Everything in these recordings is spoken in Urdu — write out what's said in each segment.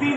3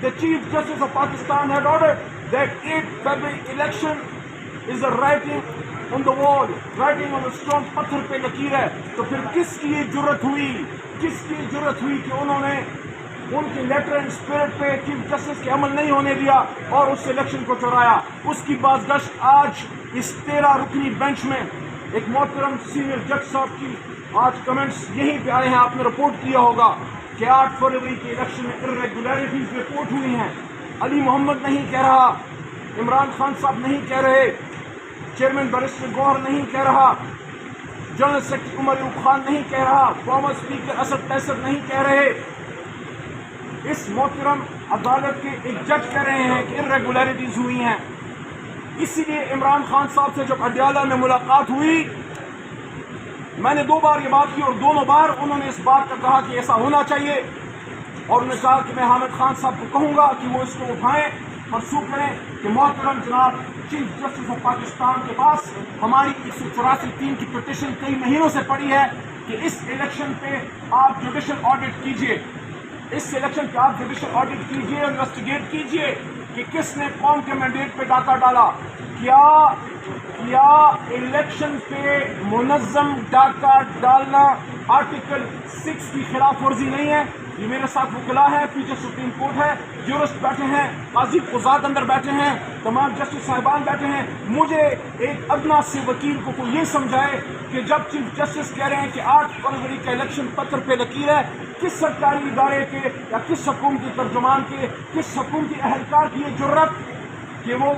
The Chief Justice of Pakistan had ordered that 8 February election is a writing on the wall, writing on the stone, پتھر پہ لکیر ہے. تو پھر کس کی یہ جرت ہوئی کہ انہوں نے ان کے لیٹر اینڈ اسپرٹ پہ چیف جسٹس کے عمل نہیں ہونے دیا اور اس الیکشن کو چرایا. اس کی بازگشت آج اس 13 رکنی بینچ میں ایک محترم سینئر جج صاحب کی آج کمنٹس یہیں پہ آئے ہیں. آپ نے رپورٹ کیا ہوگا کہ 8 فروری کے الیکشن میں irregularities رپورٹ ہوئی ہیں. علی محمد نہیں کہہ رہا, عمران خان صاحب نہیں کہہ رہے, چیئرمین بیرسٹر گوہر نہیں کہہ رہا, جنرل سیکرٹری عمر ایوب خان نہیں کہہ رہا, فارمر اسپیکر اسد قیصر نہیں کہہ رہے. اس محترم عدالت کے ایک جج کہہ رہے ہیں کہ irregularities ہوئی ہیں. اسی لیے عمران خان صاحب سے جب اڈیالہ میں ملاقات ہوئی, میں نے 2 بار یہ بات کی اور دونوں بار انہوں نے اس بات کا کہا کہ ایسا ہونا چاہیے, اور انہوں نے کہا کہ میں حامد خان صاحب کو کہوں گا کہ وہ اس کو اٹھائیں, منسوخ کریں کہ محترم جناب چیف جسٹس آف پاکستان کے پاس ہماری 184(3) کی پٹیشن کئی مہینوں سے پڑی ہے کہ اس الیکشن پہ آپ جوڈیشل آڈٹ کیجئے, انویسٹیگیٹ کیجئے کہ کس نے قوم کے مینڈیٹ پہ ڈاکہ ڈالا. کیا الیکشن پہ منظم ڈاکہ ڈالنا آرٹیکل 6 کی خلاف ورزی نہیں ہے؟ یہ میرے ساتھ وکلا ہے, پیچھے سپریم کورٹ ہے, جورسٹ بیٹھے ہیں, قاضی قضات اندر بیٹھے ہیں, تمام جسٹس صاحبان بیٹھے ہیں. مجھے ایک ادنا سے وکیل کو کوئی یہ سمجھائے کہ جب چیف جسٹس کہہ رہے ہیں کہ 8 فروری کا الیکشن پتھر پہ لکیر ہے, کس سرکاری ادارے کے یا کس حکومتی ترجمان کے, کس حکومتی اہلکار کی یہ جرت کہ وہ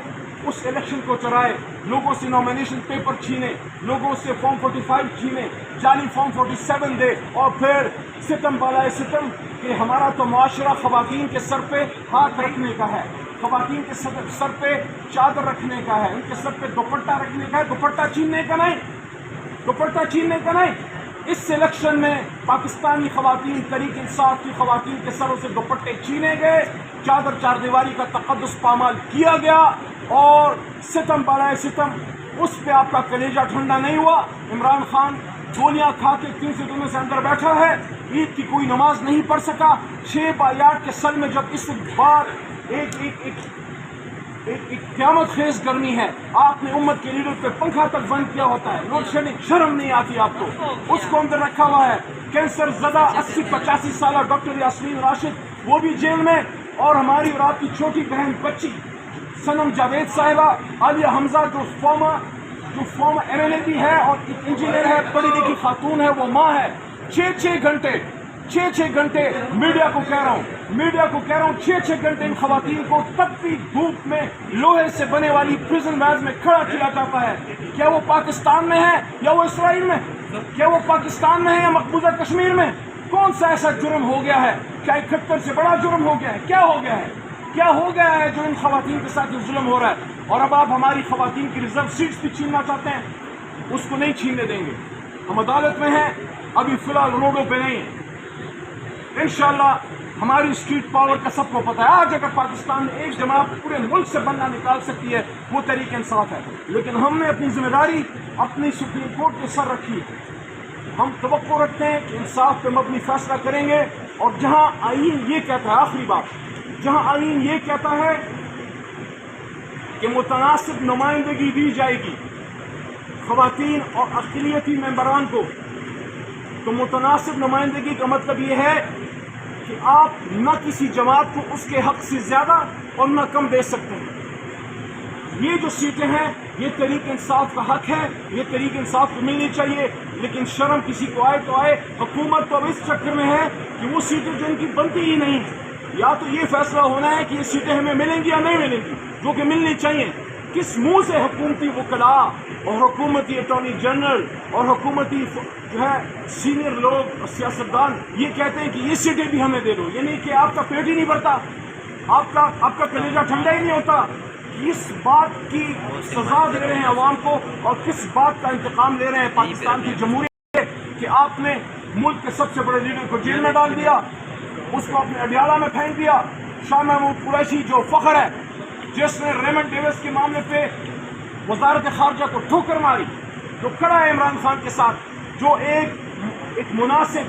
اس الیکشن کو چرائے, لوگوں سے نامینیشن پیپر چھینے, لوگوں سے فارم 45 چھینے, جعلی فارم 47 دے, اور پھر ستم بالائے ستم کہ ہمارا تو معاشرہ خواتین کے سر پہ ہاتھ رکھنے کا ہے, خواتین کے سر پہ چادر رکھنے کا ہے, ان کے سر پہ دوپٹہ رکھنے کا ہے, دوپٹہ چھیننے کا نہیں. اس الیکشن میں پاکستانی خواتین, تحریک انصاف کی خواتین کے سروں سے دوپٹے چھینے گئے, چادر چار دیواری کا تقدس پامال کیا گیا, اور ستم بالائے ستم اس پہ آپ کا کلیجہ ٹھنڈا نہیں ہوا. عمران خان گولیاں کھا کے 3 سے 2 سے اندر بیٹھا ہے, عید کی کوئی نماز نہیں پڑھ سکا. 6 بایات کے سل میں جب اس بار ایک قیامت خیز گرمی ہے, آپ نے امت کے لیڈر پہ پنکھا تک بند کیا ہوتا ہے, لوڈ شیڈنگ, شرم نہیں آتی آپ کو, اس کو اندر رکھا ہوا ہے. کینسر زدہ 80-85 سالہ ڈاکٹر یاسمین راشد وہ بھی جیل میں, اور ہماری اور آپ کی چھوٹی بہن بچی سنم جاوید صاحبہ, عالیہ حمزہ جو فارمر MLA بھی ہے اور ایک انجینئر ہے, پڑھی لکھی خاتون ہے, وہ ماں ہے. 6 گھنٹے میڈیا کو کہہ رہا ہوں 6 گھنٹے ان خواتین کو تپتی دھوپ میں لوہے سے بنے والی پریزن ویلز میں کھڑا کیا جاتا ہے. کیا وہ پاکستان میں ہے یا وہ اسرائیل میں؟ کیا وہ پاکستان میں ہے یا مقبوضہ کشمیر میں؟ کون سا ایسا جرم ہو گیا ہے؟ کیا 71 سے بڑا جرم ہو گیا ہے؟ کیا ہو گیا ہے جو ان خواتین کے ساتھ ظلم ہو رہا ہے؟ اور اب آپ ہماری خواتین کی ریزرو سیٹس بھی چھیننا چاہتے ہیں, اس کو نہیں چھیننے دیں گے. ہم عدالت میں ہیں, ابھی فی الحال روڈوں پہ نہیں ہیں. انشاءاللہ ہماری اسٹریٹ پاور کا سب کو پتہ ہے. آج اگر پاکستان میں ایک جماعت پورے ملک سے بندہ نکال سکتی ہے وہ تحریک انصاف ہے, لیکن ہم نے اپنی ذمہ داری اپنی سپریم کورٹ کے سر رکھی ہے. ہم توقع رکھتے ہیں کہ انصاف پہ مبنی فیصلہ کریں گے, اور جہاں آئین یہ کہتا ہے, آخری بات, جہاں آئین یہ کہتا ہے کہ متناسب نمائندگی دی جائے گی خواتین اور اقلیتی ممبران کو, تو متناسب نمائندگی کا مطلب یہ ہے کہ آپ نہ کسی جماعت کو اس کے حق سے زیادہ اور نہ کم دے سکتے ہیں. یہ جو سیٹیں ہیں یہ تحریک انصاف کا حق ہے, یہ تحریک انصاف کو ملنی چاہیے, لیکن شرم کسی کو آئے تو آئے. حکومت تو اب اس چکر میں ہے کہ وہ سیٹیں جو ان کی بنتی ہی نہیں ہیں, یا تو یہ فیصلہ ہونا ہے کہ یہ سیٹیں ہمیں ملیں گی یا نہیں ملیں گی, جو کہ ملنی چاہیے. کس منہ سے حکومتی وکلاء اور حکومتی اٹارنی جنرل اور حکومتی جو ہے سینئر لوگ اور سیاستدان یہ کہتے ہیں کہ یہ سیٹیں بھی ہمیں دے دو؟ یعنی کہ آپ کا پیٹ ہی نہیں بھرتا, آپ کا کلیجہ ٹھنڈا ہی نہیں ہوتا. اس بات کی سزا دے رہے ہیں عوام کو, اور کس بات کا انتقام لے رہے ہیں پاکستان کی جمہوریت سے کہ آپ نے ملک کے سب سے بڑے لیڈر کو جیل میں ڈال دیا, اس کو اپنے اڈیالہ میں پھینک دیا. شاہ محمود قریشی جو فخر ہے, جس نے ریمنڈ ڈیوس کے معاملے پہ وزارت خارجہ کو ٹھوکر ماری, جو کھڑا ہے عمران خان کے ساتھ, جو ایک مناسب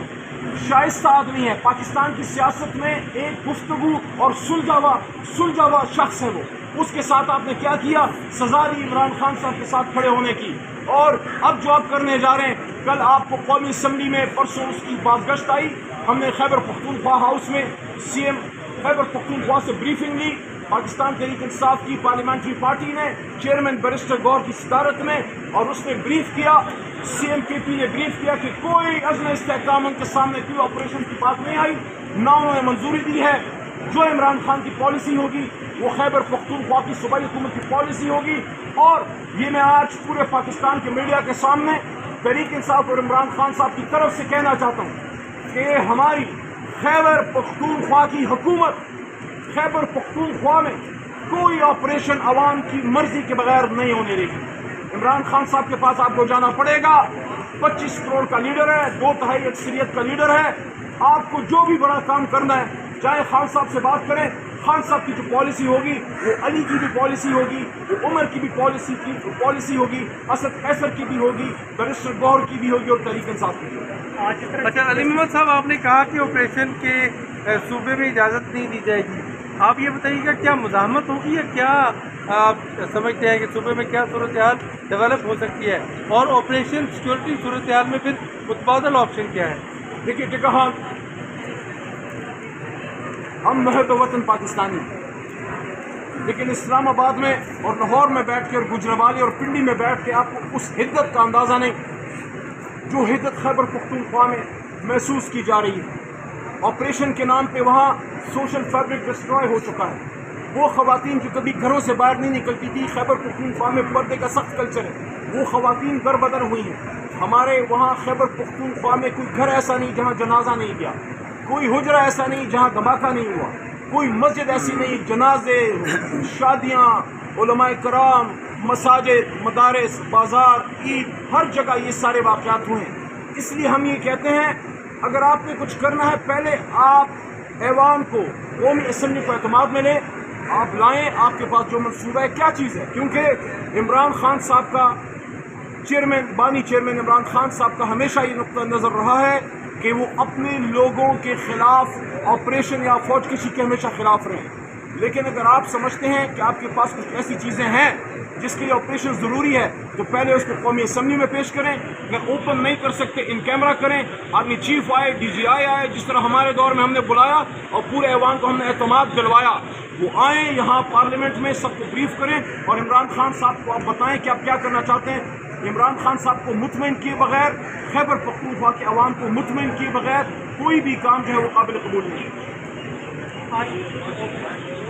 شائستہ آدمی ہے, پاکستان کی سیاست میں ایک گفتگو اور سلجھا ہوا شخص ہے. وہ اس کے ساتھ آپ نے کیا کیا؟ سزا دی عمران خان صاحب کے ساتھ کھڑے ہونے کی. اور اب جو آپ کرنے جا رہے ہیں، کل آپ کو قومی اسمبلی میں پرسوں اس کی بازگشت آئی. ہم نے خیبر پختونخوا ہاؤس میں سی ایم خیبر پختونخوا سے بریفنگ لی. پاکستان تحریک انصاف کی پارلیمنٹری پارٹی نے چیئرمین بیرسٹر گور کی صدارت میں، اور اس نے بریف کیا، سی ایم کے پی نے بریف کیا کہ کوئی عزم استحکام ان کے سامنے کوئی آپریشن کی بات نہیں آئی، نہ انہوں نے منظوری دی ہے. جو عمران خان کی پالیسی ہوگی وہ خیبر پختونخوا کی صوبائی حکومت کی پالیسی ہوگی. اور یہ میں آج پورے پاکستان کے میڈیا کے سامنے تحریک انصاف اور عمران خان صاحب کی طرف سے کہنا چاہتا ہوں کہ ہماری خیبر پختونخوا کی حکومت خیبر پختونخوا میں کوئی آپریشن عوام کی مرضی کے بغیر نہیں ہونے دے گی. عمران خان صاحب کے پاس آپ کو جانا پڑے گا. 25 کروڑ کا لیڈر ہے، 2/3 اکثریت کا لیڈر ہے. آپ کو جو بھی بڑا کام کرنا ہے، چاہے خان صاحب سے بات کریں. خان صاحب کی جو پالیسی ہوگی وہ علی کی بھی پالیسی ہوگی، وہ عمر کی بھی پالیسی ہوگی، اسد قیصر کی بھی ہوگی، بیرسٹر گور کی بھی ہوگی، اور تحریک انصاف کی بھی ہوگی. اچھا علی محمد صاحب، آپ نے کہا کہ آپریشن کے صوبے میں اجازت نہیں دی جائے گی. آپ یہ بتائیے گا کیا مزاحمت ہوگی، یا کیا آپ سمجھتے ہیں کہ صوبے میں کیا صورتحال ڈیولپ ہو سکتی ہے، اور آپریشن سیکورٹی صورتحال میں پھر متبادل آپشن کیا ہے؟ دیکھیے جگہ ہم محب وطن پاکستانی، لیکن اسلام آباد میں اور لاہور میں بیٹھ کے اور گجرانوالے اور پنڈی میں بیٹھ کے آپ کو اس حدت کا اندازہ نہیں جو حدت خیبر پختونخوا میں محسوس کی جا رہی ہے. آپریشن کے نام پہ وہاں سوشل فیبرک ڈسٹروائے ہو چکا ہے. وہ خواتین جو کبھی گھروں سے باہر نہیں نکلتی تھی، خیبر پختونخوا میں پردے کا سخت کلچر ہے، وہ خواتین در بدر ہوئی ہیں. ہمارے وہاں خیبر پختونخوا میں کوئی گھر ایسا نہیں جہاں جنازہ نہیں گیا، کوئی حجرہ ایسا نہیں جہاں دھماکہ نہیں ہوا، کوئی مسجد ایسی نہیں، جنازے، شادیاں، علماء کرام، مساجد، مدارس، بازار، عید، ہر جگہ یہ سارے واقعات ہوئے ہیں. اس لیے ہم یہ کہتے ہیں اگر آپ نے کچھ کرنا ہے، پہلے آپ ایوان کو قومی اسمبلی کو اعتماد میں لیں، آپ لائیں. آپ کے پاس جو منصوبہ ہے کیا چیز ہے، کیونکہ عمران خان صاحب کا بانی چیئرمین عمران خان صاحب کا ہمیشہ یہ نقطہ نظر رہا ہے کہ وہ اپنے لوگوں کے خلاف آپریشن یا فوج کشی کے ہمیشہ خلاف رہے. لیکن اگر آپ سمجھتے ہیں کہ آپ کے پاس کچھ ایسی چیزیں ہیں جس کے لیے آپریشن ضروری ہے، تو پہلے اس کو قومی اسمبلی میں پیش کریں. اگر اوپن نہیں کر سکتے، ان کیمرہ کریں. آرمی چیف آئے، ڈی جی آئی آئے، جس طرح ہمارے دور میں ہم نے بلایا اور پورے ایوان کو ہم نے اعتماد دلوایا، وہ آئیں یہاں پارلیمنٹ میں، سب کو بریف کریں اور عمران خان صاحب کو آپ بتائیں کہ آپ کیا کرنا چاہتے ہیں. عمران خان صاحب کو مطمئن کیے بغیر، خیبر پختونخوا کے عوام کو مطمئن کیے بغیر کوئی بھی کام جو ہے وہ قابل قبول نہیں ہے.